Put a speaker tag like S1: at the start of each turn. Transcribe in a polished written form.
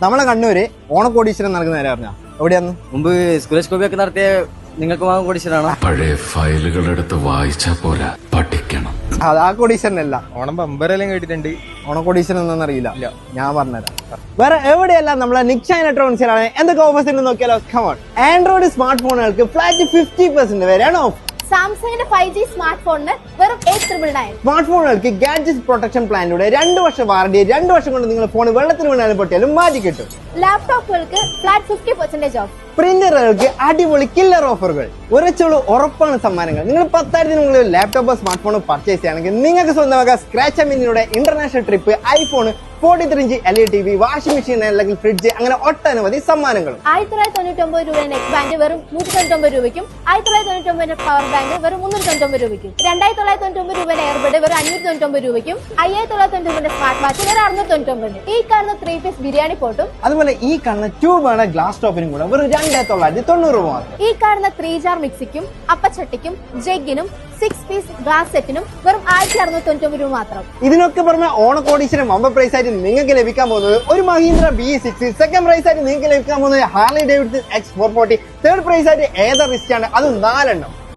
S1: നമ്മളെ കണ്ണൂര് ഓണക്കോടീശ്വരം നടക്കുന്ന നേരം അറിഞ്ഞാ എവിടെയാന്ന്
S2: മുമ്പ് സുരേഷ് ഗോപിയൊക്കെ നടത്തിയ നിങ്ങൾക്ക് വാങ്ങാൻ കോടീശ്വരാണോ?
S3: പഴയ ഫയലുകൾ എടുത്ത് വായിച്ചാ പോരാ, പഠിക്കണം.
S1: അത് ആ കോടീശ്വരനല്ല.
S4: ഓണം ബമ്പരെല്ലാം കേട്ടിട്ടുണ്ട്.
S1: ഓണക്കോടീശ്വരൻ എന്താണെന്ന് അറിയില്ല. ഞാൻ പറഞ്ഞുതരാം. വേറെ എവിടെയല്ല നമ്മളെ നിക്ഷ ഇലക്ട്രോണിക്സിലാണ് എന്തൊക്കെ ഓഫേഴ്സ് ഉണ്ട് നോക്കിയാലോ. കമോൺ. ആൻഡ്രോയിഡ് സ്മാർട്ട് ഫോണുകൾക്ക് ഫ്ലാറ്റ് 50% വരെയാണ് ഓഫ്.
S5: സാംസങ്ങിന്റെ 5G സ്മാർട്ട് ഫോണിന് വെറും 8,999.
S1: സ്മാർട്ട് ഫോണുകൾക്ക് ഗാഡ്ജറ്റ് പ്രൊട്ടക്ഷൻ പ്ലാനിലൂടെ 2 വർഷം വാറണ്ടി, 2 വർഷം കൊണ്ട് നിങ്ങൾ ഫോൺ വെള്ളത്തിൽ വീണാലും പൊട്ടിയാലും മാറ്റി കിട്ടും.
S5: ലാപ്ടോപ്പുകൾക്ക് ഫ്ലാറ്റ് 50% ഓഫ്.
S1: പ്രിന്ററുകൾക്ക് അടിപൊളി കില്ലർ ഓഫറുകൾ. ഒരച്ചോളൂ ഉറപ്പാണ് സമ്മാനങ്ങൾ. നിങ്ങൾ 10,000 മുകളിൽ ലാപ്ടോപ്പോ സ്മാർട്ട് ഫോണോ പർച്ചേസ് ചെയ്യുകയാണെങ്കിൽ നിങ്ങൾക്ക് സ്വന്തമാക്കാം സ്ക്രാച്ച് അമിനിലൂടെ international trip, iPhone, 43-inch LED TV, washing machine അല്ലെങ്കിൽ ഫ്രിഡ്ജ്, അങ്ങനെ ഒട്ടനവധി സമ്മാനങ്ങളും.
S5: 1999 രൂപ നെറ്റ് ബാൻഡ് വെറും 199 രൂപയ്ക്കും 1999 പവർ ബാങ്ക് വെറും 399 രൂപയ്ക്കും 2999 രൂപ എയർബഡ് വെറും 599 രൂപയ്ക്കും 5999 സ്മാർട്ട് വാച്ച് വെറും 699. ഈ കാണുന്ന 3 പീസ് ബിരിയാണി പോട്ടും
S1: അതുപോലെ ഈ കാണുന്ന 2 ബർണർ ഗ്ലാസ് ടോപ്പിനും കൂടെ വെറും 2,990 രൂപ മാത്രം.
S5: ഈ കാണുന്ന 3 ജാർ മിക്സിക്കും അപ്പച്ചട്ടിക്കും ജഗ്ഗിനും 6 പീസ് ഗ്ലാസ് സെറ്റിനും വെറും 1699 രൂപ മാത്രം.
S1: ഇതിനൊക്കെ പുറമെ ഓണക്കോടീശ്വരം വമ്പ പ്രൈസ് ആയിട്ട് നിങ്ങൾക്ക് ലഭിക്കാൻ പോകുന്നത് ഒരു മഹീന്ദ്ര BE6, സെക്കൻഡ് പ്രൈസ് ആയിട്ട് നിങ്ങൾക്ക് ലഭിക്കാൻ പോകുന്നത് Harley Davidson X440, third prize ആയിട്ട് ഏതർ റിസ്റ്റ് ആണ്, അത് 4 എണ്ണം.